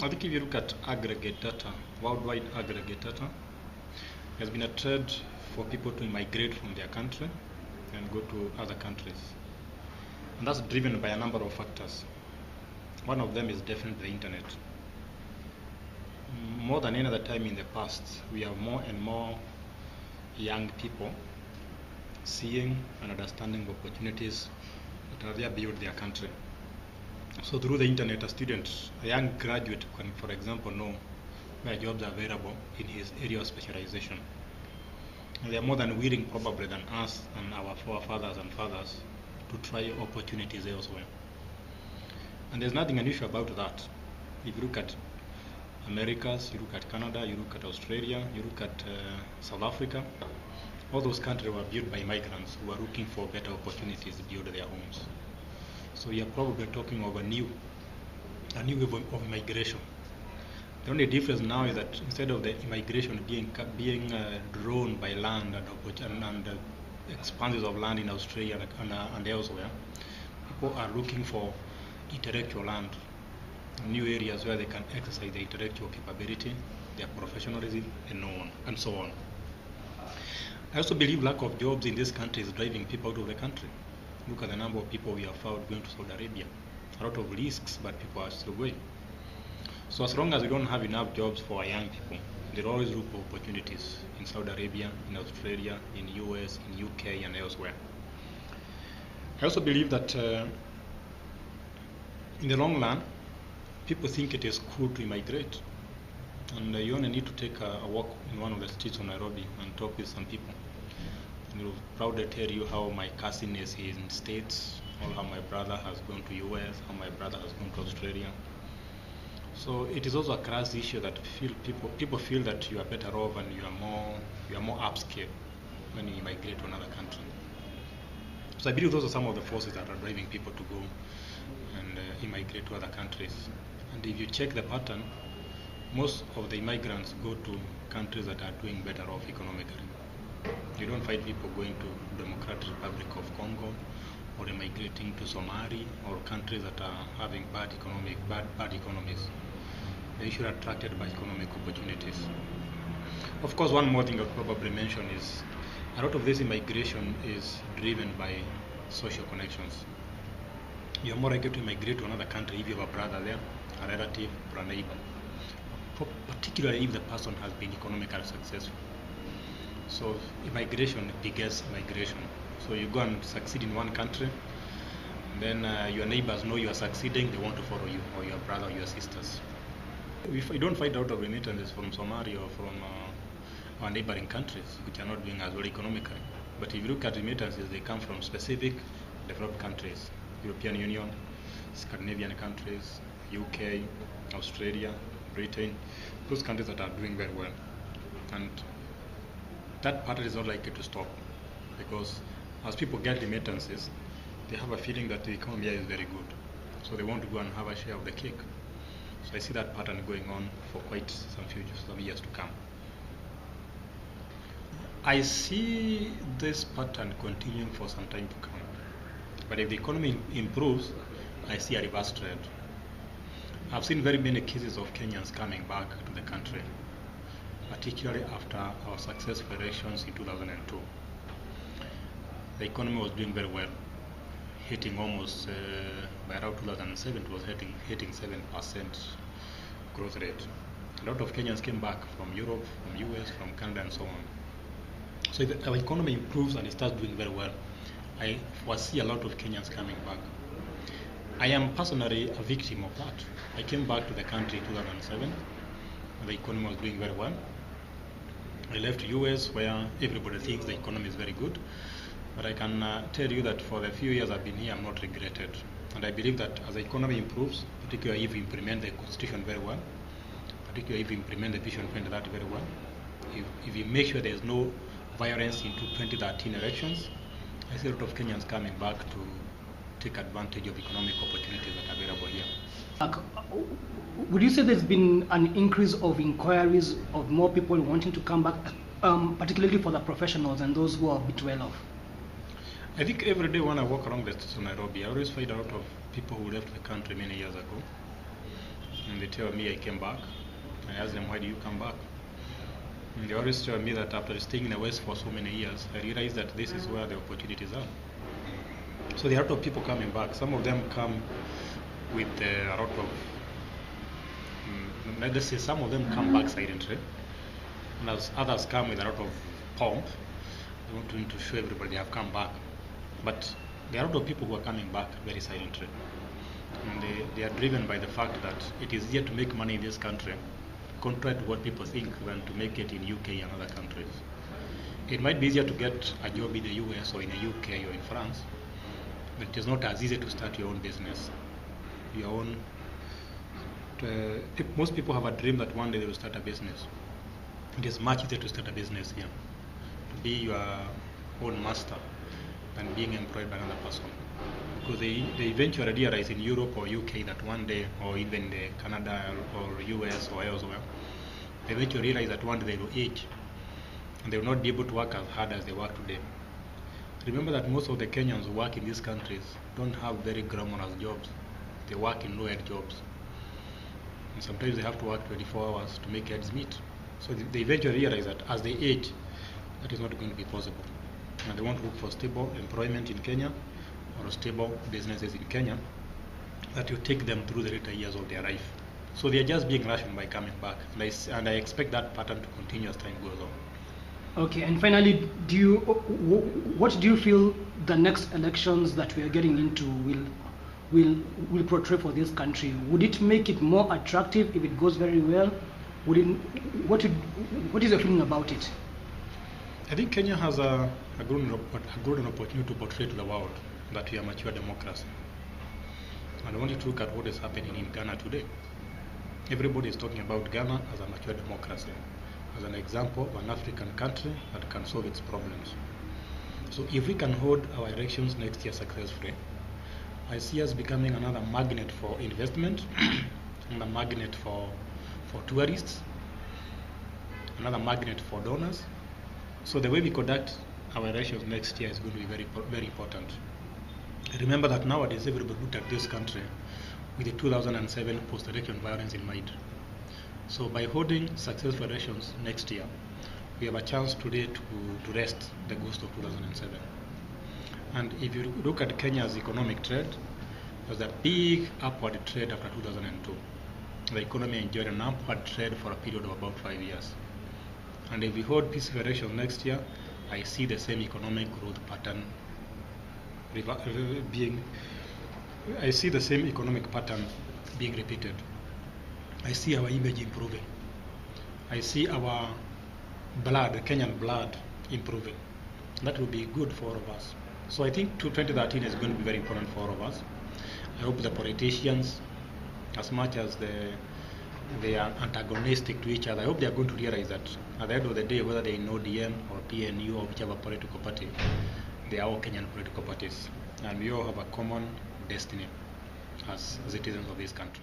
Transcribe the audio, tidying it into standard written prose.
I think if you look at aggregate data, worldwide aggregate data, there's been a trend for people to migrate from their country and go to other countries. And that's driven by a number of factors. One of them is definitely the internet. More than any other time in the past, we have more and more young people seeing and understanding opportunities that are there beyond their country. So through the internet, a young graduate can, for example, know where jobs are available in his area of specialization. And they are more than willing, probably, than us and our forefathers and fathers to try opportunities elsewhere. And there's nothing unusual about that. If you look at Americas, you look at Canada, you look at Australia, you look at South Africa, all those countries were built by migrants who are looking for better opportunities beyond their homes. So we are probably talking of a new wave of immigration. The only difference now is that instead of the immigration being drawn by land and expanses of land in Australia and elsewhere, people are looking for intellectual land, new areas where they can exercise their intellectual capability, their professionalism, and so on. I also believe lack of jobs in this country is driving people out of the country. Look at the number of people we have found going to Saudi Arabia. A lot of risks, but people are still going. So as long as we don't have enough jobs for our young people, they'll always look for opportunities in Saudi Arabia, in Australia, in US, in UK, and elsewhere. I also believe that in the long run, people think it is cool to immigrate. And you only need to take a walk in one of the streets of Nairobi and talk with some people. And they'll proudly tell you how my cousin is in States, or how my brother has gone to US, how my brother has gone to Australia. So it is also a class issue that people feel that you are better off and you are more upscale when you migrate to another country. So I believe those are some of the forces that are driving people to go and immigrate to other countries. And if you check the pattern, most of the immigrants go to countries that are doing better off economically. You don't find people going to Democratic Republic of Congo or immigrating to Somalia or countries that are having bad economies. They're usually attracted by economic opportunities. Of course, one more thing I'll probably mention is a lot of this immigration is driven by social connections. You're more likely to migrate to another country if you have a brother there, a relative, or a neighbor, particularly if the person has been economically successful. So immigration begets migration. So you go and succeed in one country, and then your neighbors know you are succeeding, they want to follow you, or your brother or your sisters. If you don't find out of remittances from Somalia or from our neighboring countries, which are not doing as well economically, but if you look at remittances, they come from specific developed countries, European Union, Scandinavian countries, UK, Australia, Britain, those countries that are doing very well. And that pattern is not likely to stop, because as people get remittances, they have a feeling that the economy is very good. So they want to go and have a share of the cake. So I see that pattern going on for quite some years to come. I see this pattern continuing for some time to come. But if the economy improves, I see a reverse trend. I've seen very many cases of Kenyans coming back to the country, particularly after our successful elections in 2002. The economy was doing very well, hitting almost, by around 2007, it was hitting 7% growth rate. A lot of Kenyans came back from Europe, from US, from Canada, and so on. So if our economy improves and it starts doing very well, I foresee a lot of Kenyans coming back. I am personally a victim of that. I came back to the country in 2007, and the economy was doing very well. I left US where everybody thinks the economy is very good, but I can tell you that for the few years I've been here, I'm not regretted. And I believe that as the economy improves, particularly if we implement the constitution very well, particularly if we implement the Vision 2030 very well, if we make sure there is no violence into 2013 elections, I see a lot of Kenyans coming back to take advantage of economic opportunities that are available here. Would you say there's been an increase of inquiries of more people wanting to come back, particularly for the professionals and those who are a bit well off? I think every day when I walk around the streets of Nairobi, I always find a lot of people who left the country many years ago. And they tell me I came back. I ask them, why do you come back? And they always tell me that after staying in the West for so many years, I realized that this is where the opportunities are. So there are a lot of people coming back. Some of them come with a lot of, let's say some of them come back silently, and as others come with a lot of pomp. They want to show everybody they have come back. But there are a lot of people who are coming back very silently. And they are driven by the fact that it is easier to make money in this country, contrary to what people think, than to make it in UK and other countries. It might be easier to get a job in the US or in the UK or in France, but it is not as easy to start your own business. Most people have a dream that one day they will start a business. It is much easier to start a business here, to be your own master than being employed by another person. Because they eventually realize in Europe or UK that one day, or even Canada or US or elsewhere, they eventually realize that one day they will age and they will not be able to work as hard as they work today. Remember that most of the Kenyans who work in these countries don't have very glamorous jobs. They work in low-end jobs. And sometimes they have to work 24 hours to make ends meet. So they eventually realize that as they age, that is not going to be possible. And they want to look for stable employment in Kenya or stable businesses in Kenya that will take them through the later years of their life. So they are just being rationed by coming back. And I expect that pattern to continue as time goes on. Okay, and finally, what do you feel the next elections that we are getting into will portray for this country? Would it make it more attractive if it goes very well? What is your feeling about it? I think Kenya has a golden opportunity to portray to the world that we are a mature democracy. And I want you to look at what is happening in Ghana today. Everybody is talking about Ghana as a mature democracy, as an example of an African country that can solve its problems. So if we can hold our elections next year successfully, I see us becoming another magnet for investment, another magnet for tourists, another magnet for donors. So the way we conduct our elections next year is going to be very, very important. Remember that nowadays everybody looked at this country with the 2007 post-election violence in mind. So by holding successful elections next year, we have a chance today to rest the ghost of 2007. And if you look at Kenya's economic trend, there was a big upward trend after 2002. The economy enjoyed an upward trend for a period of about 5 years. And if we hold peaceful elections next year, I see the same economic growth pattern being repeated. I see our image improving. I see our blood, the Kenyan blood, improving. That will be good for all of us. So I think 2013 is going to be very important for all of us. I hope the politicians, as much as they are antagonistic to each other, I hope they are going to realize that at the end of the day, whether they know DM or PNU or whichever political party, they are all Kenyan political parties. And we all have a common destiny as citizens of this country.